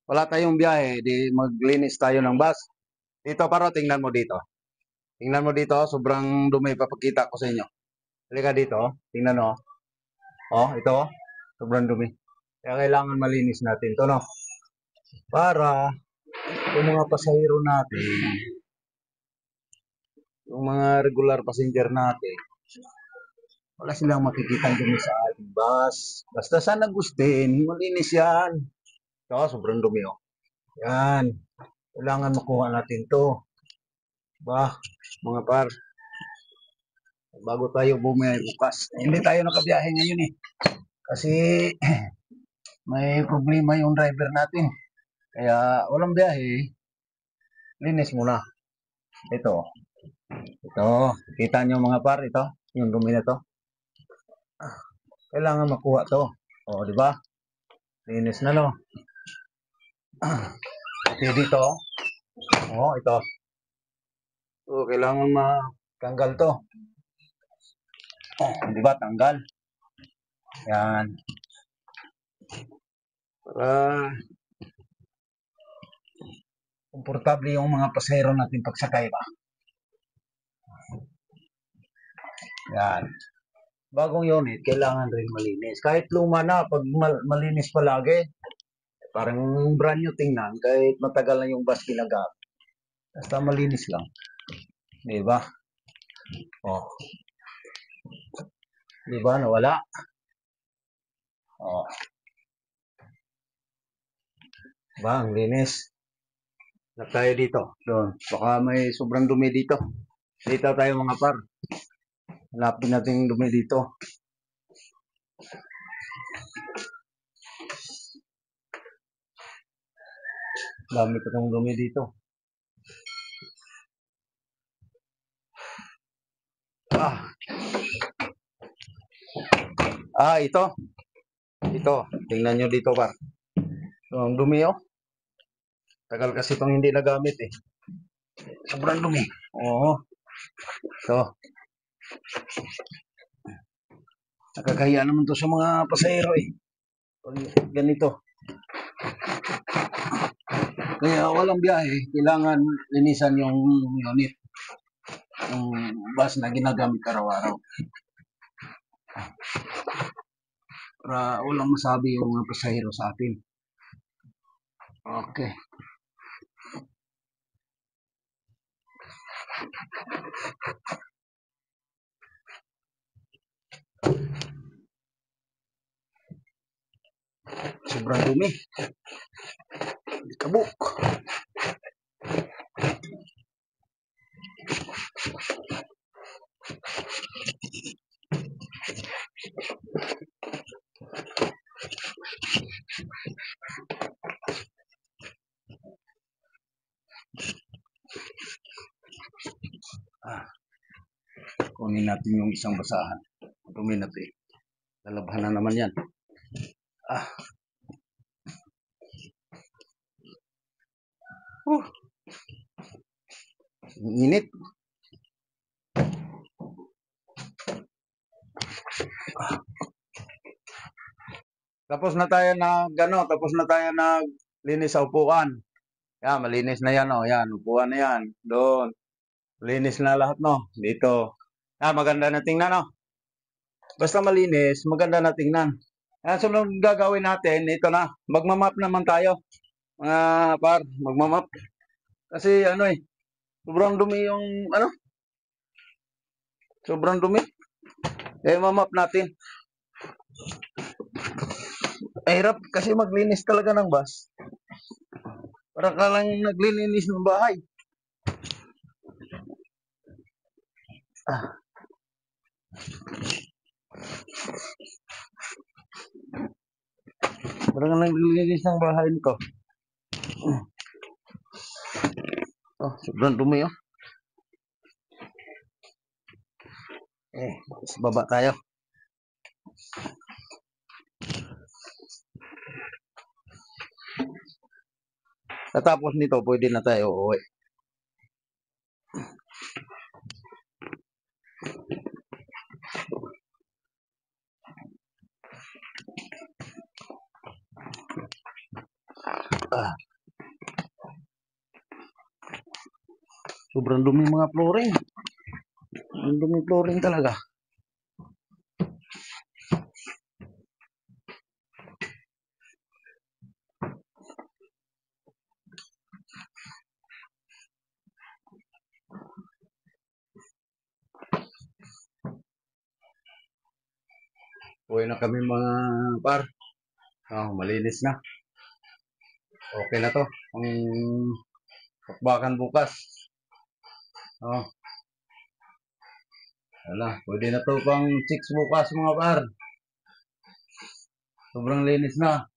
wala tayong biyahe, di maglinis tayo ng bus. Dito paro, tingnan mo dito. Tingnan mo dito, sobrang dumi, papakita ko sa inyo. Halika dito, tingnan mo. Oh, ito, sobrang dumi. Kaya kailangan malinis natin to, no? Para yung mga pasahero natin, yung mga regular passenger natin, wala silang makikita dumi sa ating bus. Basta sana gustin, malinis yan. Ito, sobrang dumi, oh. Yan. Kailangan makuha natin to. Ba, mga par, bago tayo bumiyay bukas. Hindi tayo nakabiyahe ngayon eh. Kasi may problema yung driver natin. Kaya walang biyahe. Linis muna. Ito. Ito. Kita nyo mga par, ito. Yung dumi na to. Kailangan makuha to. O, di ba? Linis na, no? Kasi dito. O, ito. So, kailangan matanggal to. Di ba? Tanggal. Yan. Para komportable yung mga pasahero natin pagsakay ba. Yan. Bagong unit, kailangan rin malinis. Kahit luma na, pag malinis palagi, parang brand new tingnan, kahit matagal na yung bus ginagamit. Basta malinis lang. Diba? Oh. Diba? Nawala. Oh. Diba? Ang linis. Hanap tayo dito. Doon. Baka may sobrang dumi dito. Dito tayo mga par. Hanapin natin yung dumi dito. Dami ko itong dumi dito. Ito. Ito. Tingnan nyo dito par. So, ang dumi oh. Tagal kasi itong hindi nagamit eh. Sobrang dumi. Oo. Ito. Nakakahiya naman to sa mga pasahero eh. Pag ganito. Kaya walang biyahe, kailangan linisan yung unit. Yung bus na ginagamit araw-araw. Para walang masabi yung mga pasahero sa atin. Okay. Sobrang dumi. Kabuk. Kunin natin yung isang basahan. Dumi na ito eh. Lalabhan na naman yan. Init. Tapos na tayo tapos na tayo naglinis sa upuan. Yan, malinis na yan, oh. Yan, upuan na yan. Doon. Malinis na lahat, no? Dito. Maganda na tingnan, no? Basta malinis, maganda na tingnan. Sunod gagawin natin, ito na. Magmamap naman tayo. Mga par, magmamap. Kasi sobrang dumi yung, sobrang dumi. Kaya mamap natin. Hirap kasi maglinis talaga ng bus. Para ka lang naglilinis ng bahay. Para ka naglilinis ng bahay nito. Sobrang dumi oh. Baba tayo. Tatapos nito, pwede na tayo uuwi. Ah, sobrang dumi mga flooring. Ang dumi flooring talaga. Uwi na kami mga par. Malinis na. Okay na to. Ang pakbakan bukas. Oh, wala. Pwede na to pang chicks bukas mga par. Sobrang linis na.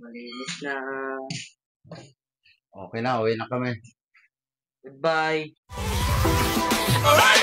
Malinis na. Okay na, uwi na kami. Goodbye. Alright.